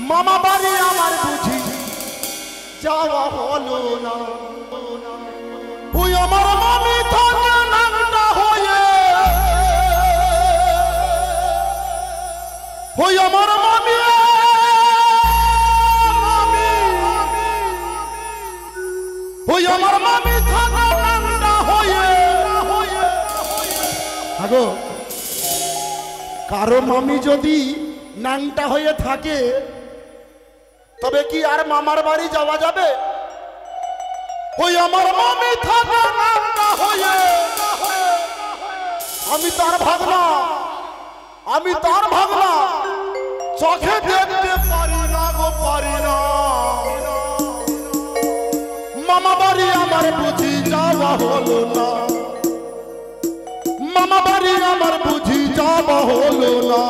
মামা বাড়ি আমার বুঝি যাওয়া হলো না। ওই আমার মামি থাকে নামটা হয়ে, ওই আমার মামি ওই আমার মামি থাকে নামটা হয়ে। আগো কারো মামি যদি নাংটা হয়ে থাকে তবে কি আর মামার বাড়ি যাওয়া যাবে? ওই আমার মামি থাকে নাংটা হয়ে, আমি তার ভাগনা, আমি তার ভাগনা, চোখে দেখতে পারি না গো, পারি না। মামা বাড়ি আমার বুঝি যাওয়া হলো না, মামা বাড়ি আমার বুঝি যাওয়া হলো না।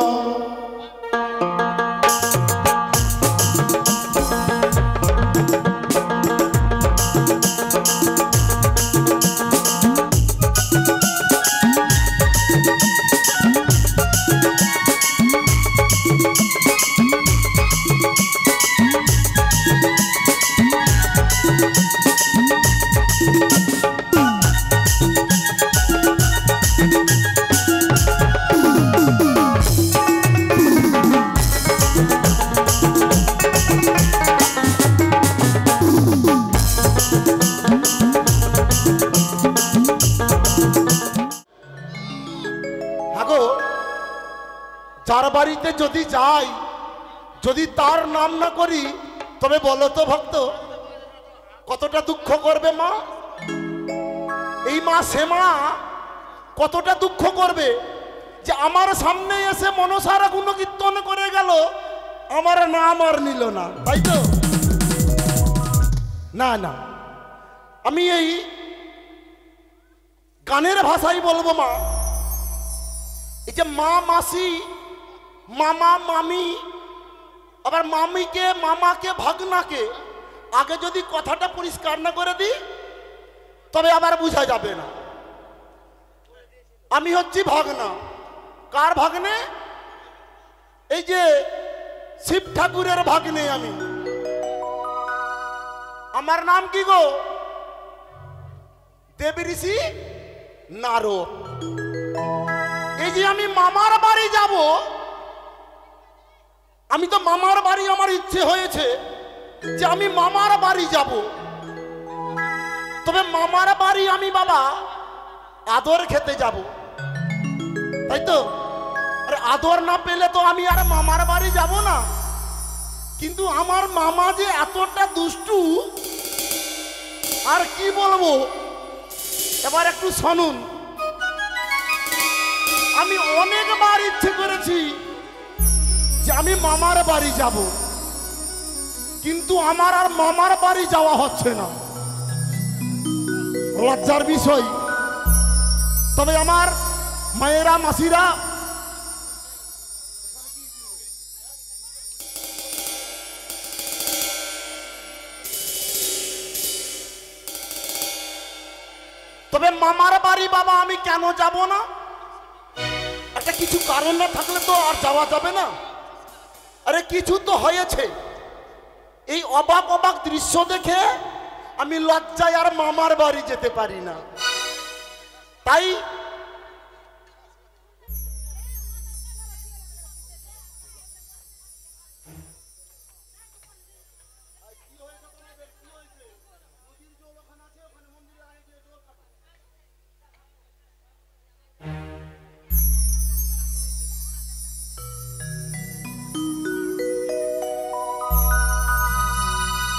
যার বাড়িতে যদি যাই, যদি তার নাম না করি, তবে বলো তো ভক্ত কতটা দুঃখ করবে মা? এই মা সে মা কতটা দুঃখ করবে যে আমার সামনে এসে মনসারা গুণকীর্তন করে গেল, আমার নাম আর নিল না, তাই তো? না না, আমি এই গানের ভাষাই বলবো মা, এই যে মা মাসি মামা মামি, আবার মামিকে মামাকে ভাগনাকে আগে যদি কথাটা পরিষ্কার না করে দিই তবে আবার বোঝা যাবে না। আমি হচ্ছি ভাগনা। কার ভাগ্নে? এই যে শিব ঠাকুরের ভাগ্নে আমি। আমার নাম কি গো? দেব ঋষি নারদ। এই যে আমি মামার বাড়ি যাব, আমি তো মামার বাড়ি, আমার ইচ্ছে হয়েছে যে আমি মামার বাড়ি যাব। তবে মামার বাড়ি আমি বাবা আদর খেতে যাব, তাই তো? আর আদর না পেলে তো আমি আর মামার বাড়ি যাব না। কিন্তু আমার মামা যে এতটা দুষ্টু, আর কি বলবো, এবার একটু শুনুন। আমি অনেকবার ইচ্ছে করেছি যে আমি মামার বাড়ি যাব, কিন্তু আমার আর মামার বাড়ি যাওয়া হচ্ছে না, লজ্জার বিষয়। তবে আমার মায়েরা মাসিরা তবে মামার বাড়ি বাবা আমি কেন যাব না? একটা কিছু কারণ না থাকলে তো আর যাওয়া যাবে না। আরে কিছু তো হয়েছে, এই অবাক অবাক দৃশ্য দেখে আমি লজ্জায় আর মামার বাড়ি যেতে পারি না। তাই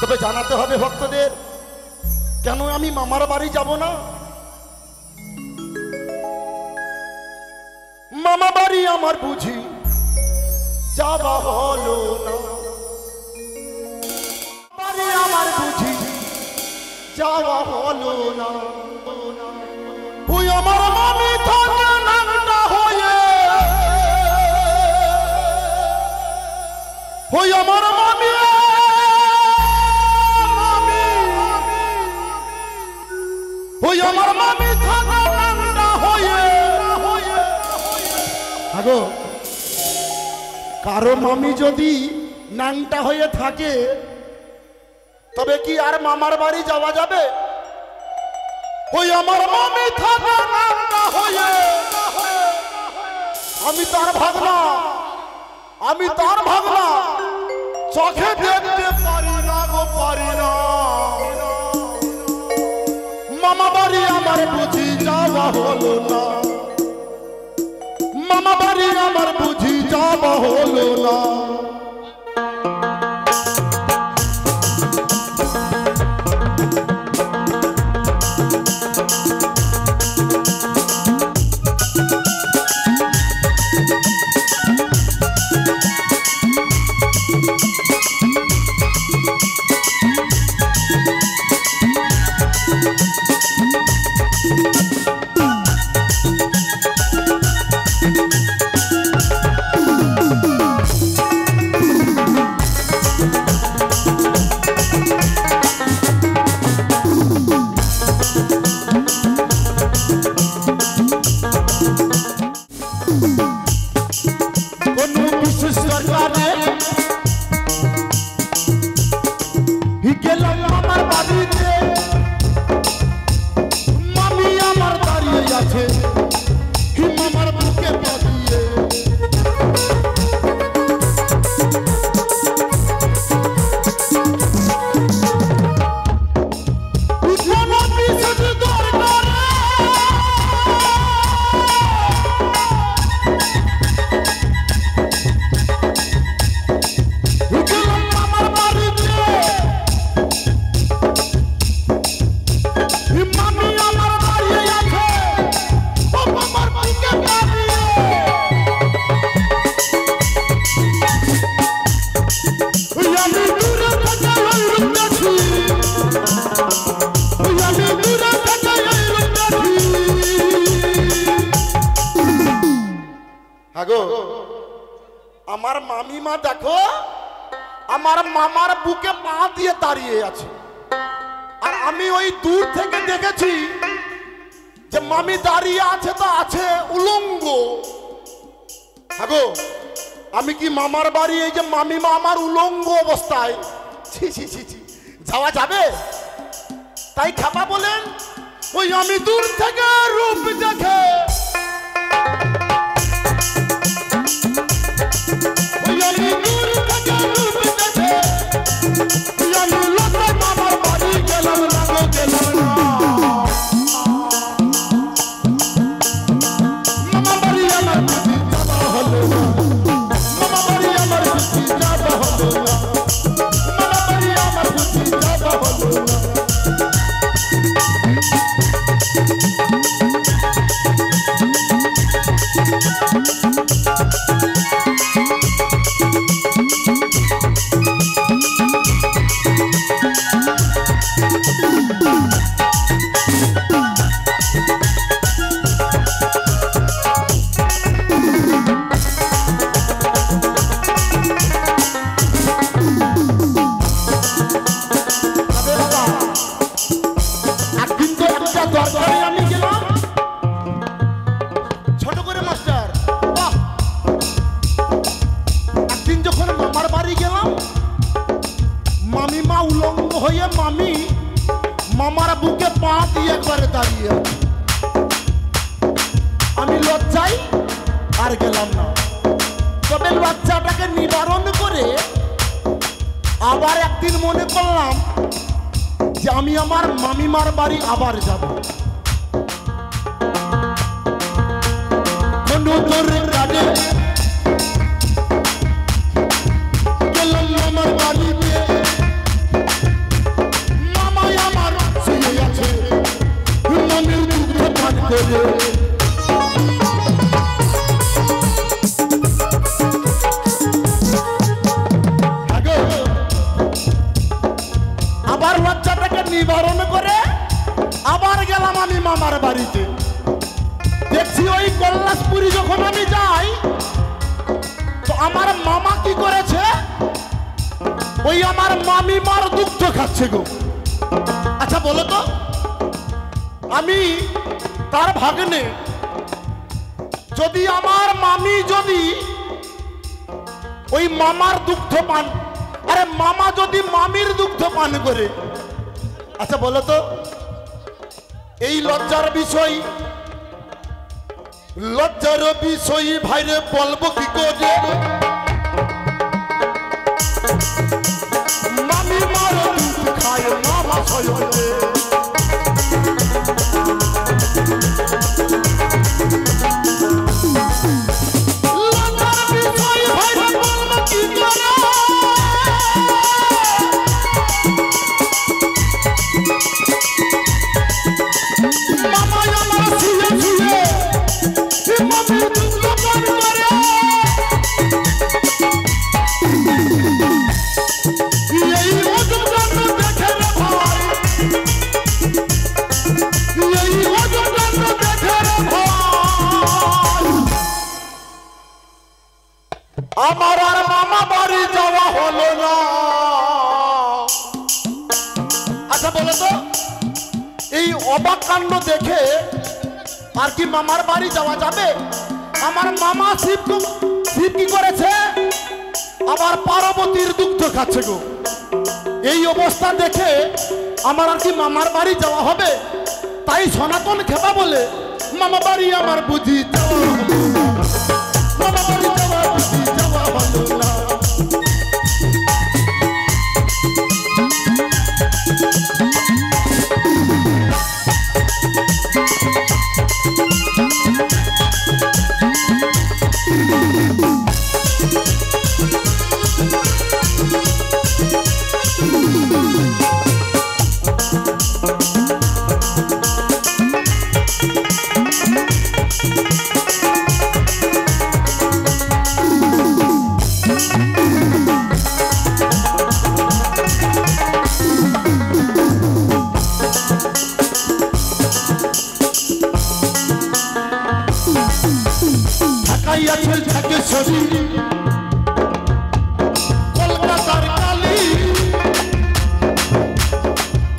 তবে জানাতে হবে ভক্তদের কেন আমি মামার বাড়ি যাব না। মামা বাড়ি আমার বুঝি যাওয়া হলো না, বাড়ি আমার বুঝি যাওয়া হলো না। ওই আমার মামি থাকে নামটা হয়ে, ওই আমার মামি ওই আমার মামি থাকে নামটা হয়ে। আগো কারো মামি যদি ন্যাংটা হয়ে থাকে তবে কি আর মামার বাড়ি যাওয়া যাবে? ওই আমার মামি থাকে ন্যাংটা হয়ে, আমি তার ভাগনা, আমি তার ভাগনা, চোখে দেখতে পারি না গো, পারি না। মামা বাড়ি আমার বুঝি যাওয়া হলো না, মামা বাড়ি আমার বুঝি যাওয়া হলো না। আমার মামিমা দেখো আমার মামার বুকে পা দিয়ে দাঁড়িয়ে আছে, আর আমি ওই দূর থেকে দেখেছি যে মামি দাঁড়িয়ে আছে তো আছে উলঙ্গ। হাগো আমি কি মামার বাড়ি এই যে মামিমা আমার উলঙ্গ অবস্থায়, ছি ছি ছি ছি, যাওয়া যাবে? তাই খাপা বলেন ওই আমি দূর থেকে রূপ দেখে মামার বুকে পা দিয়ে একবারে দাঁড়িয়ে, আমি লজ্জায় আর গেলাম না। তবে লজ্জাটাকে নিবারণ করে আবার একদিন মনে করলাম যে আমি আমার মামিমার বাড়ি আবার যাব। গেলাম মামার বাড়িতে, মামাই আমার শুয়ে আছে মামির দুধ পান করে। আবার লজ্জাটাকে নিবারণ করে আবার গেলাম আমি মামার বাড়িতে। দেখছি ওই কৈলাসপুরি যখন আমি যাই তো আমার মামা কি করেছে, ওই আমার মামিমার দুগ্ধ খাচ্ছে গো। আচ্ছা বলো তো, আমি তার ভাগ্নে, যদি আমার মামি যদি ওই মামার দুগ্ধ পান মামা যদি মামির দুগ্ধ পান করে, আচ্ছা বলো তো এই লজ্জার বিষয় ভাইরে বলবো কি করে? মামি মার দুধ খায় মামা সয়নে, আমার আর মামা বাড়ি যাওয়া হলো না। আচ্ছা বলো তো এই অবাক কাণ্ড দেখে আর কি মামার বাড়ি যাওয়া যাবে? আমার মামা শিব কি করেছে? আবার পার্বতীর দুগ্ধ খাচ্ছে গো। এই অবস্থা দেখে আমার আর কি মামার বাড়ি যাওয়া হবে? তাই সনাতন খেপা বলে মামা বাড়ি আমার বুঝি যাওয়া হলো না, মামা বাড়ি যাওয়া বুঝি যাওয়া হলো না। কলকাতার কালী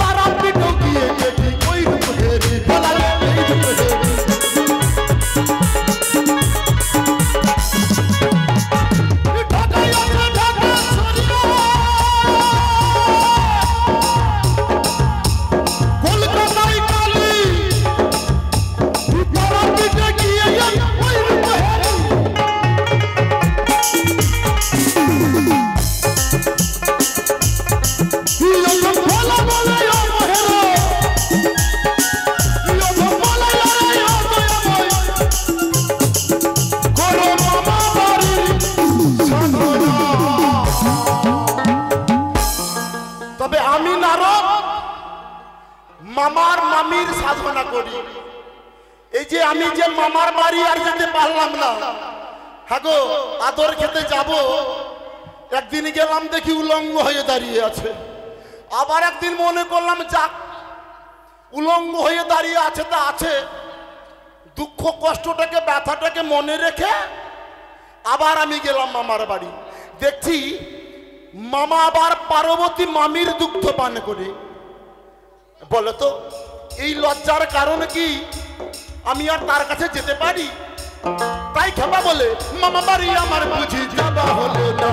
তারা পিঠো গিয়ে দেখি ওই রূপেরি বলালে এই রূপেরি কলকাতায় কালী তারা পিঠে গিয়ে ওই রূপেরি তবে আমি নারদ মামার মামির সাধনা করি। এই যে আমি যে মামার বাড়ি আর যেতে পারলাম না, হ্যাঁ গো আদর খেতে যাব, একদিন গেলাম দেখি উলঙ্গ হয়ে দাঁড়িয়ে আছে। আবার একদিন মনে করলাম যাক উলঙ্গ হয়ে দাঁড়িয়ে আছে তা আছে, দুঃখ কষ্টটাকে ব্যথাটাকে মনে রেখে আবার আমি গেলাম মামার বাড়ি। দেখছি মামা আবার পার্বতী মামির দুগ্ধ পান করে। বলো তো এই লজ্জার কারণ কি আমি আর তার কাছে যেতে পারি? তাই খেপা বলে মামা বাড়ি আমার বুঝি যাওয়া হলো না।